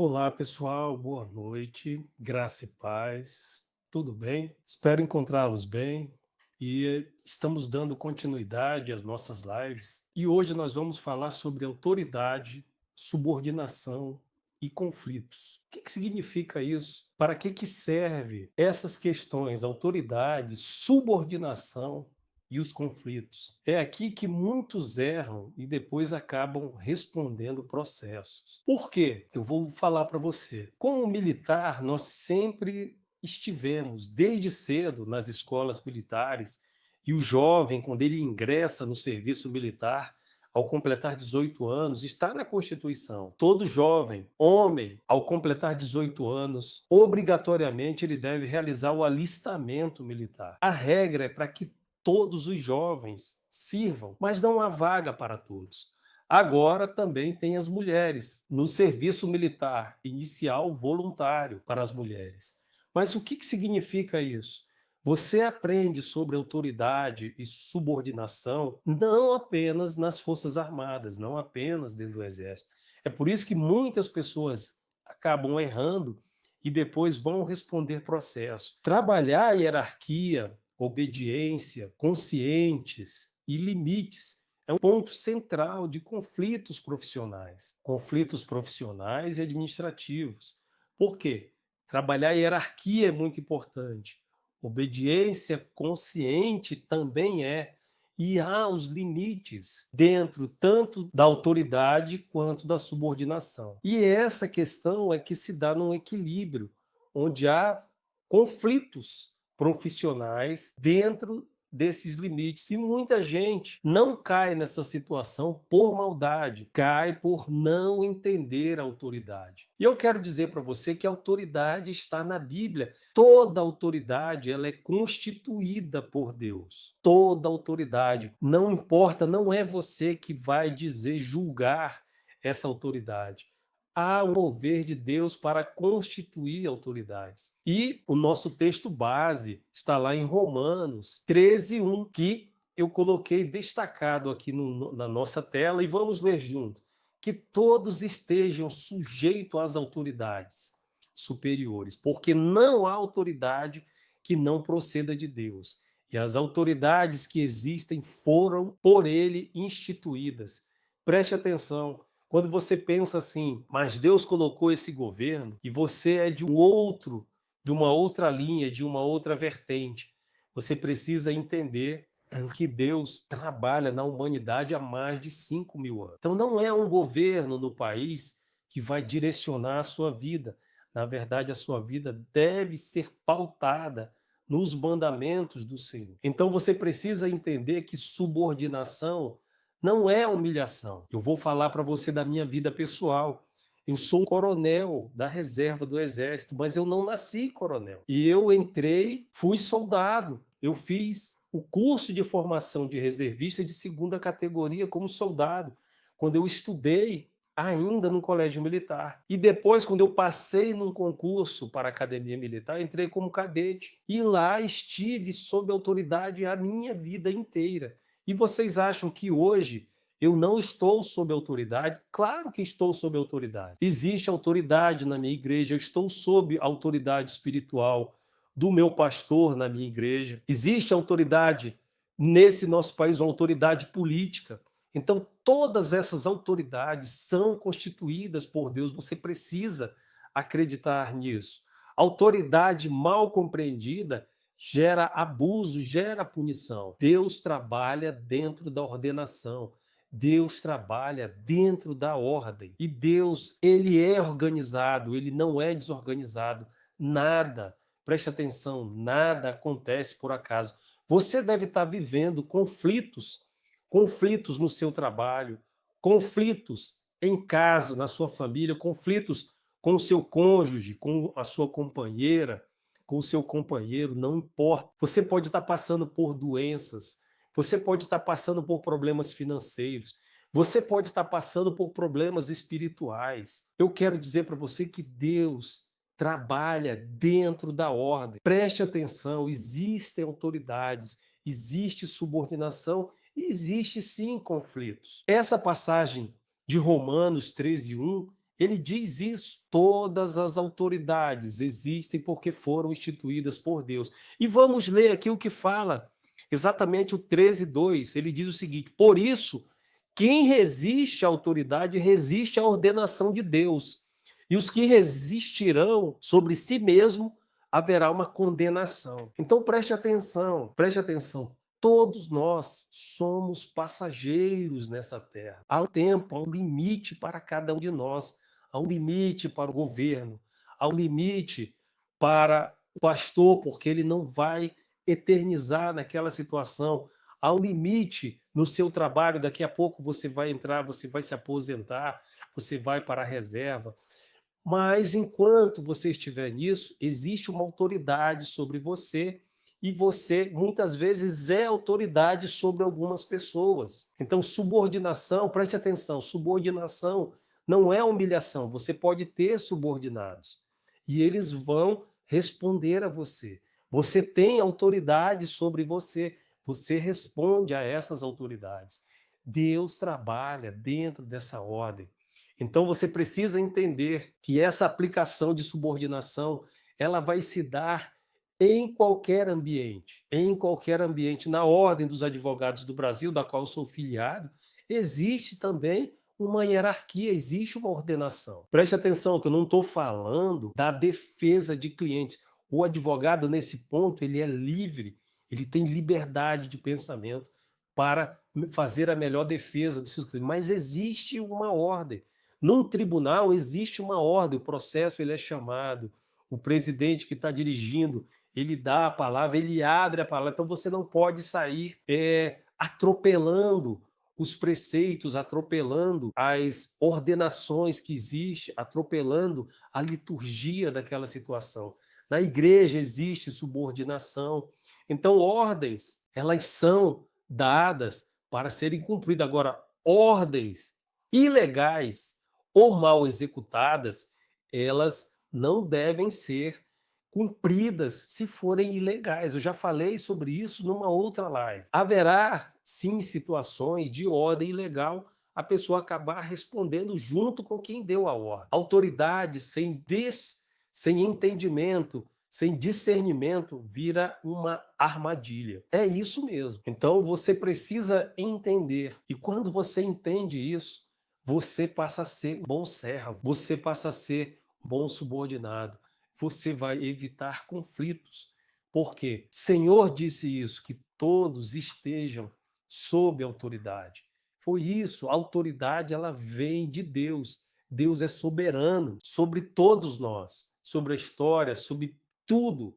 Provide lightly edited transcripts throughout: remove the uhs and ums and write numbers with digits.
Olá, pessoal, boa noite, graça e paz, tudo bem? Espero encontrá-los bem e estamos dando continuidade às nossas lives. E hoje nós vamos falar sobre autoridade, subordinação e conflitos. O que significa isso? Para que serve essas questões, autoridade, subordinação e os conflitos? É aqui que muitos erram e depois acabam respondendo processos. Por quê? Eu vou falar para você. Como militar, nós sempre estivemos, desde cedo, nas escolas militares, e o jovem, quando ele ingressa no serviço militar, ao completar 18 anos, está na Constituição. Todo jovem, homem, ao completar 18 anos, obrigatoriamente ele deve realizar o alistamento militar. A regra é para que todos os jovens sirvam, mas não há vaga para todos. Agora também tem as mulheres no serviço militar inicial voluntário para as mulheres. Mas o que significa isso? Você aprende sobre autoridade e subordinação não apenas nas Forças Armadas, não apenas dentro do Exército. É por isso que muitas pessoas acabam errando e depois vão responder processo. Trabalhar a hierarquia, obediência, conscientes e limites é um ponto central de conflitos profissionais e administrativos. Por quê? Trabalhar a hierarquia é muito importante. Obediência consciente também é. E há os limites dentro tanto da autoridade quanto da subordinação. E essa questão é que se dá num equilíbrio, onde há conflitos profissionais dentro desses limites. E muita gente não cai nessa situação por maldade, cai por não entender a autoridade. E eu quero dizer para você que a autoridade está na Bíblia. Toda autoridade ela é constituída por Deus. Toda autoridade. Não importa, não é você que vai dizer, julgar essa autoridade. Há um mover de Deus para constituir autoridades. E o nosso texto base está lá em Romanos 13:1, que eu coloquei destacado aqui na nossa tela, e vamos ler junto. Que todos estejam sujeitos às autoridades superiores, porque não há autoridade que não proceda de Deus. E as autoridades que existem foram por ele instituídas. Preste atenção. Quando você pensa assim, mas Deus colocou esse governo e você é de uma outra linha, de uma outra vertente, você precisa entender que Deus trabalha na humanidade há mais de 5.000 anos. Então não é um governo no país que vai direcionar a sua vida. Na verdade, a sua vida deve ser pautada nos mandamentos do Senhor. Então você precisa entender que subordinação não é humilhação. Eu vou falar para você da minha vida pessoal. Eu sou um coronel da reserva do Exército, mas eu não nasci coronel. E eu entrei, fui soldado. Eu fiz o curso de formação de reservista de segunda categoria como soldado, quando eu estudei ainda no colégio militar. E depois, quando eu passei num concurso para a academia militar, entrei como cadete. E lá estive sob autoridade a minha vida inteira. E vocês acham que hoje eu não estou sob autoridade? Claro que estou sob autoridade. Existe autoridade na minha igreja, eu estou sob autoridade espiritual do meu pastor na minha igreja. Existe autoridade nesse nosso país, uma autoridade política. Então, todas essas autoridades são constituídas por Deus, você precisa acreditar nisso. Autoridade mal compreendida gera abuso, gera punição. Deus trabalha dentro da ordenação. Deus trabalha dentro da ordem. E Deus, ele é organizado, ele não é desorganizado. Nada, preste atenção, nada acontece por acaso. Você deve estar vivendo conflitos no seu trabalho, conflitos em casa, na sua família, conflitos com o seu cônjuge, com a sua companheira, com o seu companheiro, não importa. Você pode estar passando por doenças, você pode estar passando por problemas financeiros, você pode estar passando por problemas espirituais. Eu quero dizer para você que Deus trabalha dentro da ordem. Preste atenção, existem autoridades, existe subordinação e existe sim conflitos. Essa passagem de Romanos 13:1 Ele diz isso. Todas as autoridades existem porque foram instituídas por Deus. E vamos ler aqui o que fala, exatamente o 13:2. Ele diz o seguinte: por isso, quem resiste à autoridade resiste à ordenação de Deus. E os que resistirão sobre si mesmo haverá uma condenação. Então preste atenção, preste atenção. Todos nós somos passageiros nessa terra. Há um tempo, há um limite para cada um de nós. Há um limite para o governo, há um limite para o pastor, porque ele não vai eternizar naquela situação. Há um limite no seu trabalho, daqui a pouco você vai entrar, você vai se aposentar, você vai para a reserva. Mas enquanto você estiver nisso, existe uma autoridade sobre você e você muitas vezes é autoridade sobre algumas pessoas. Então, subordinação, preste atenção, subordinação não é humilhação. Você pode ter subordinados e eles vão responder a você. Você tem autoridade sobre você, você responde a essas autoridades. Deus trabalha dentro dessa ordem. Então você precisa entender que essa aplicação de subordinação, ela vai se dar em qualquer ambiente, em qualquer ambiente. Na Ordem dos Advogados do Brasil, da qual eu sou filiado, existe também uma hierarquia, existe uma ordenação. Preste atenção que eu não estou falando da defesa de clientes. O advogado, nesse ponto, ele é livre, ele tem liberdade de pensamento para fazer a melhor defesa dos seus clientes. Mas existe uma ordem. Num tribunal existe uma ordem, o processo ele é chamado, o presidente que está dirigindo, ele dá a palavra, ele abre a palavra, então você não pode sair atropelando os preceitos, atropelando as ordenações que existem, atropelando a liturgia daquela situação. Na igreja existe subordinação, então ordens, elas são dadas para serem cumpridas. Agora, ordens ilegais ou mal executadas, elas não devem ser cumpridas se forem ilegais. Eu já falei sobre isso numa outra live. Haverá, sim, situações de ordem ilegal, a pessoa acabar respondendo junto com quem deu a ordem. Autoridade sem entendimento, sem discernimento, vira uma armadilha. É isso mesmo. Então você precisa entender. E quando você entende isso, você passa a ser um bom servo, você passa a ser um bom subordinado, você vai evitar conflitos. Por quê? O Senhor disse isso, que todos estejam sob autoridade. Foi isso, a autoridade ela vem de Deus. Deus é soberano sobre todos nós, sobre a história, sobre tudo.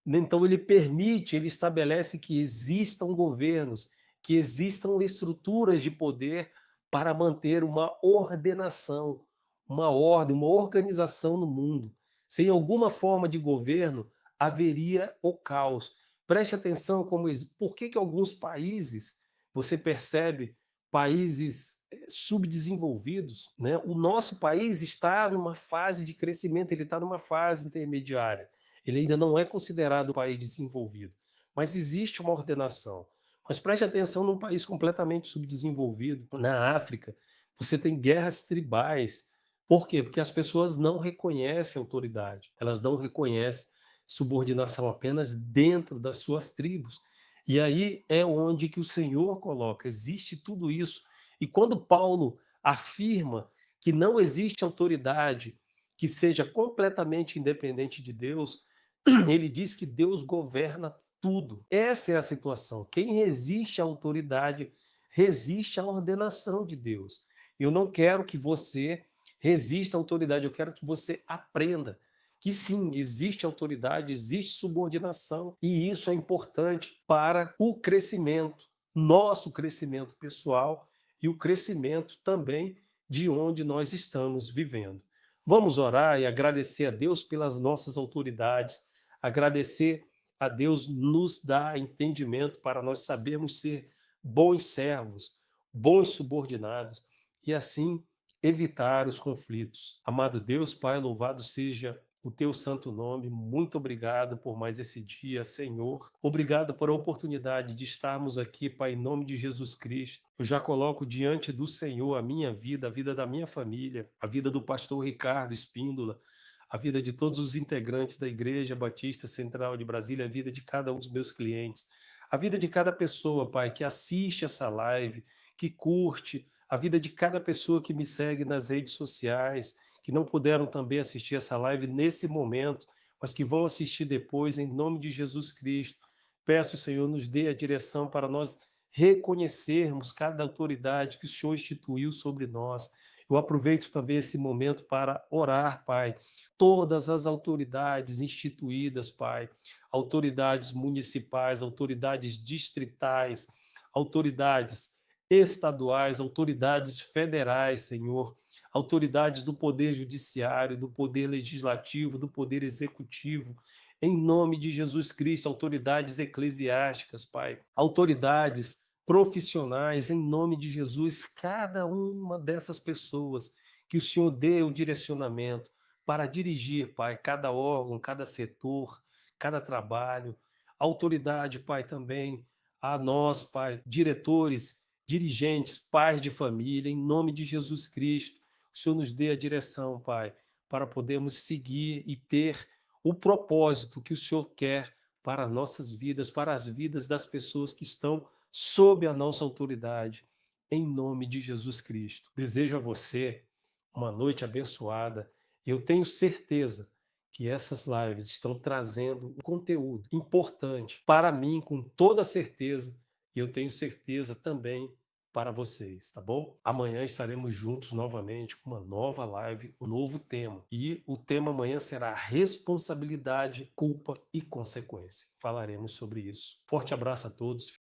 Então ele permite, ele estabelece que existam governos, que existam estruturas de poder para manter uma ordenação, uma ordem, uma organização no mundo. Sem alguma forma de governo, haveria o caos. Preste atenção por que alguns países, você percebe, países subdesenvolvidos, né? O nosso país está numa fase de crescimento, ele está numa fase intermediária. Ele ainda não é considerado um país desenvolvido, mas existe uma ordenação. Mas preste atenção num país completamente subdesenvolvido, na África, você tem guerras tribais. Por quê? Porque as pessoas não reconhecem autoridade, elas não reconhecem subordinação apenas dentro das suas tribos. E aí é onde que o Senhor coloca, existe tudo isso. E quando Paulo afirma que não existe autoridade que seja completamente independente de Deus, ele diz que Deus governa tudo. Essa é a situação. Quem resiste à autoridade resiste à ordenação de Deus. Eu não quero que você resista à autoridade, eu quero que você aprenda que sim, existe autoridade, existe subordinação, e isso é importante para o crescimento, nosso crescimento pessoal e o crescimento também de onde nós estamos vivendo. Vamos orar e agradecer a Deus pelas nossas autoridades, agradecer a Deus nos dá entendimento para nós sabermos ser bons servos, bons subordinados e assim evitar os conflitos. Amado Deus, Pai, louvado seja o teu santo nome. Muito obrigado por mais esse dia, Senhor. Obrigado por a oportunidade de estarmos aqui, Pai, em nome de Jesus Cristo. Eu já coloco diante do Senhor a minha vida, a vida da minha família, a vida do pastor Ricardo Espíndola, a vida de todos os integrantes da Igreja Batista Central de Brasília, a vida de cada um dos meus clientes, a vida de cada pessoa, Pai, que assiste essa live, que curte, a vida de cada pessoa que me segue nas redes sociais, que não puderam também assistir essa live nesse momento, mas que vão assistir depois, em nome de Jesus Cristo. Peço, Senhor, nos dê a direção para nós reconhecermos cada autoridade que o Senhor instituiu sobre nós. Eu aproveito também esse momento para orar, Pai, todas as autoridades instituídas, Pai, autoridades municipais, autoridades distritais, autoridades estaduais, autoridades federais, Senhor, autoridades do Poder Judiciário, do Poder Legislativo, do Poder Executivo, em nome de Jesus Cristo, autoridades eclesiásticas, Pai, autoridades profissionais, em nome de Jesus, cada uma dessas pessoas, que o Senhor dê o direcionamento para dirigir, Pai, cada órgão, cada setor, cada trabalho, autoridade, Pai, também a nós, Pai, diretores, dirigentes, pais de família, em nome de Jesus Cristo, o Senhor nos dê a direção, Pai, para podermos seguir e ter o propósito que o Senhor quer para nossas vidas, para as vidas das pessoas que estão sob a nossa autoridade, em nome de Jesus Cristo. Desejo a você uma noite abençoada. Eu tenho certeza que essas lives estão trazendo um conteúdo importante para mim, com toda certeza, e eu tenho certeza também para vocês, tá bom? Amanhã estaremos juntos novamente com uma nova live, um novo tema. E o tema amanhã será responsabilidade, culpa e consequência. Falaremos sobre isso. Forte abraço a todos.